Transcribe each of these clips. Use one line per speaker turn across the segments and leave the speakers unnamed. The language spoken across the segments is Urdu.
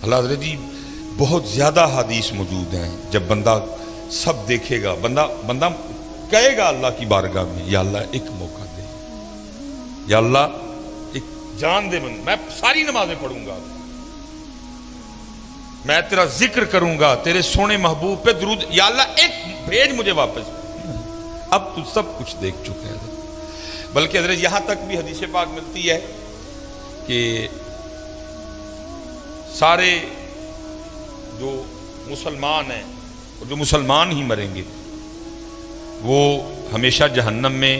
اللہ حضرت جی بہت زیادہ حدیث موجود ہیں، جب بندہ سب دیکھے گا، بندہ کہے گا اللہ کی بارگاہ میں، یا اللہ ایک موقع دے، یا اللہ ایک جان دے، میں ساری نمازیں پڑھوں گا، میں تیرا ذکر کروں گا، تیرے سونے محبوب پہ درود، یا اللہ ایک بھیج مجھے واپس۔ اب تو سب کچھ دیکھ چکے ہیں، بلکہ حضرت یہاں تک بھی حدیث پاک ملتی ہے کہ سارے جو مسلمان ہیں اور جو مسلمان ہی مریں گے وہ ہمیشہ جہنم میں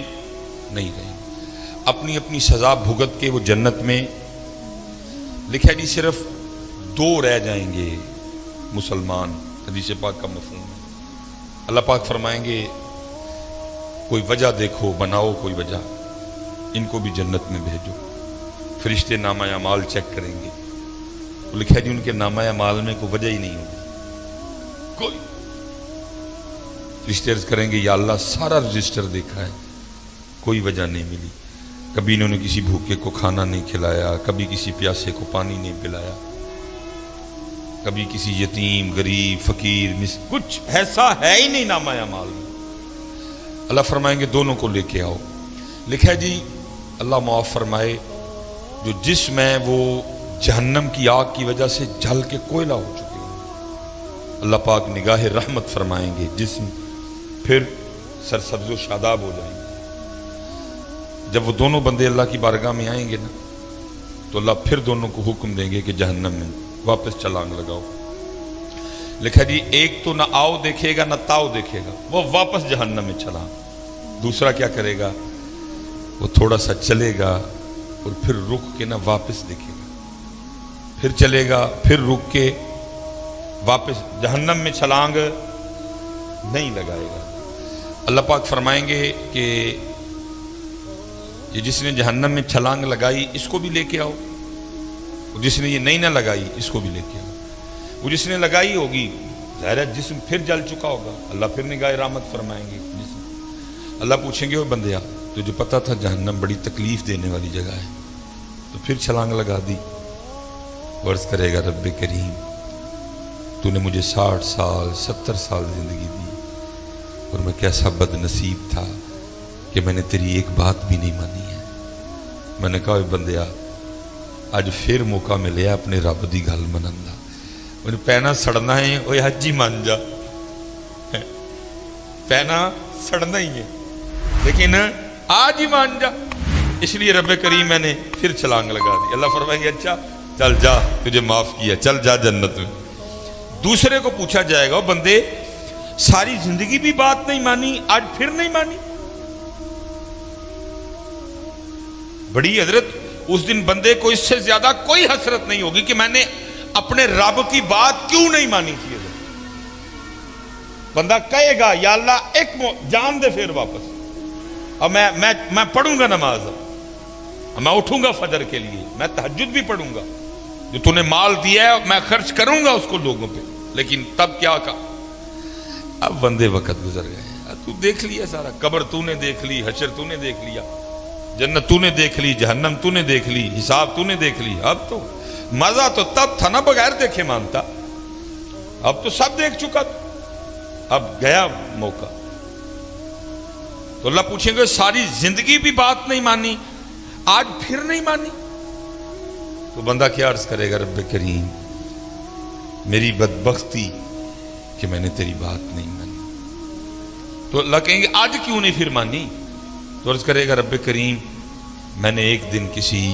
نہیں رہیں گے، اپنی اپنی سزا بھگت کے وہ جنت میں، لکھا جی صرف 2 رہ جائیں گے مسلمان، حدیث پاک کا مفہوم ہے۔ اللہ پاک فرمائیں گے کوئی وجہ دیکھو، بناؤ کوئی وجہ، ان کو بھی جنت میں بھیجو۔ فرشتے نامہ اعمال چیک کریں گے، لکھا جی ان کے نامہ اعمال میں کوئی وجہ ہی نہیں ہوگی، کوئی۔ فرشتے عرض کریں گے یا اللہ سارا رجسٹر دیکھا ہے، کوئی وجہ نہیں ملی، کبھی انہوں نے کسی بھوکے کو کھانا نہیں کھلایا، کبھی کسی پیاسے کو پانی نہیں پلایا، کبھی کسی یتیم غریب فقیر کچھ ایسا ہے ہی نہیں نامہ اعمال میں۔ اللہ فرمائیں گے دونوں کو لے کے آؤ، لکھا ہے جی اللہ معاف فرمائے جو جسم ہے وہ جہنم کی آگ کی وجہ سے جل کے کوئلہ ہو چکے ہیں، اللہ پاک نگاہ رحمت فرمائیں گے، جسم پھر سرسبز و شاداب ہو جائیں گے۔ جب وہ دونوں بندے اللہ کی بارگاہ میں آئیں گے نا تو اللہ پھر دونوں کو حکم دیں گے کہ جہنم میں واپس چھلانگ لگاؤ۔ لکھا جی ایک تو نہ آؤ دیکھے گا نہ تاؤ دیکھے گا، وہ واپس جہنم میں چھلانگ۔ دوسرا کیا کرے گا، وہ تھوڑا سا چلے گا اور پھر رک کے نہ واپس دیکھے گا، پھر چلے گا پھر رک کے واپس جہنم میں چھلانگ نہیں لگائے گا۔ اللہ پاک فرمائیں گے کہ یہ جس نے جہنم میں چھلانگ لگائی اس کو بھی لے کے آؤ، جس نے یہ نہیں نہ لگائی اس کو بھی لے کے آؤ۔ وہ جس نے لگائی ہوگی ظاہر ہے جسم پھر جل چکا ہوگا، اللہ پھر نگاہ رحمت فرمائیں گے جسم۔ اللہ پوچھیں گے وہ بندیا تجھے پتا تھا جہنم بڑی تکلیف دینے والی جگہ ہے تو پھر چھلانگ لگا دی؟ عرض کرے گا رب کریم تو نے مجھے 60 سال 70 سال زندگی دی اور میں کیسا بد نصیب تھا کہ میں نے تیری ایک بات بھی نہیں مانی ہے۔ میں نے کہا بندیا اج پھر موقع ملے اپنے رب دی گل منن دا، انہیں پینا سڑنا ہے وہ حج ہی مان جا، پینا سڑنا ہی ہے لیکن آج ہی مان جا، اس لیے رب کریم میں نے پھر چھلانگ لگا دی۔ اللہ فرمائیں گے اچھا چل جا تجھے معاف کیا، چل جا جنت میں۔ دوسرے کو پوچھا جائے گا بندے ساری زندگی بھی بات نہیں مانی آج پھر نہیں مانی؟ بڑی حضرت اس دن بندے کو اس سے زیادہ کوئی حسرت نہیں ہوگی کہ میں نے اپنے رب کی بات کیوں نہیں مانی تھی۔ بندہ کہے گا یا اللہ ایک جان دے پھر واپس، اب میں پڑھوں گا نماز، میں اٹھوں گا فجر کے لیے، میں تہجد بھی پڑھوں گا، جو تو نے مال دیا ہے میں خرچ کروں گا اس کو لوگوں پہ، لیکن تب کیا کہا؟ اب بندے وقت گزر گئے، تو دیکھ لیا سارا، قبر تو نے دیکھ لی، حشر تو نے دیکھ لیا، جنت تو نے دیکھ لی، جہنم تو نے دیکھ لی، حساب تو نے دیکھ لی، اب تو مزہ تو تب تھا نا بغیر دیکھے مانتا، اب تو سب دیکھ چکا، اب گیا موقع۔ تو اللہ پوچھیں گے ساری زندگی بھی بات نہیں مانی آج پھر نہیں مانی؟ تو بندہ کیا عرض کرے گا رب کریم میری بدبختی کہ میں نے تیری بات نہیں مانی۔ تو اللہ کہیں گے آج کیوں نہیں پھر مانی؟ تو عرض کرے گا رب کریم میں نے ایک دن کسی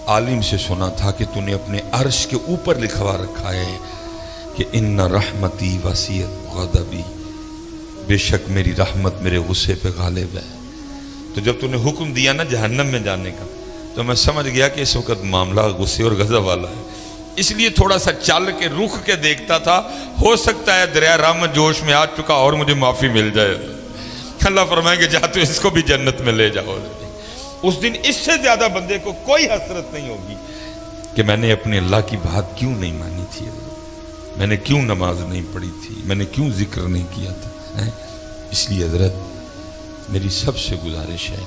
عالم سے سنا تھا کہ تو نے اپنے عرش کے اوپر لکھوا رکھا ہے کہ ان رحمتی وسیعت غضبی، بے شک میری رحمت میرے غصے پہ غالب ہے۔ تو جب تو نے حکم دیا نا جہنم میں جانے کا تو میں سمجھ گیا کہ اس وقت معاملہ غصے اور غضب والا ہے، اس لیے تھوڑا سا چل کے رخ کے دیکھتا تھا، ہو سکتا ہے دریا رحمت جوش میں آ چکا اور مجھے معافی مل جائے۔ اللہ فرمائیں گے جا تو اس کو بھی جنت میں لے جاؤ۔ اس دن اس سے زیادہ بندے کو کوئی حسرت نہیں ہوگی کہ میں نے اپنے اللہ کی بات کیوں نہیں مانی تھی، میں نے کیوں نماز نہیں پڑھی تھی، میں نے کیوں ذکر نہیں کیا تھا۔ اس لیے حضرت میری سب سے گزارش ہے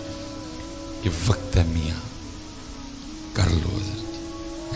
کہ وقت ہے میاں کر لو حضرت،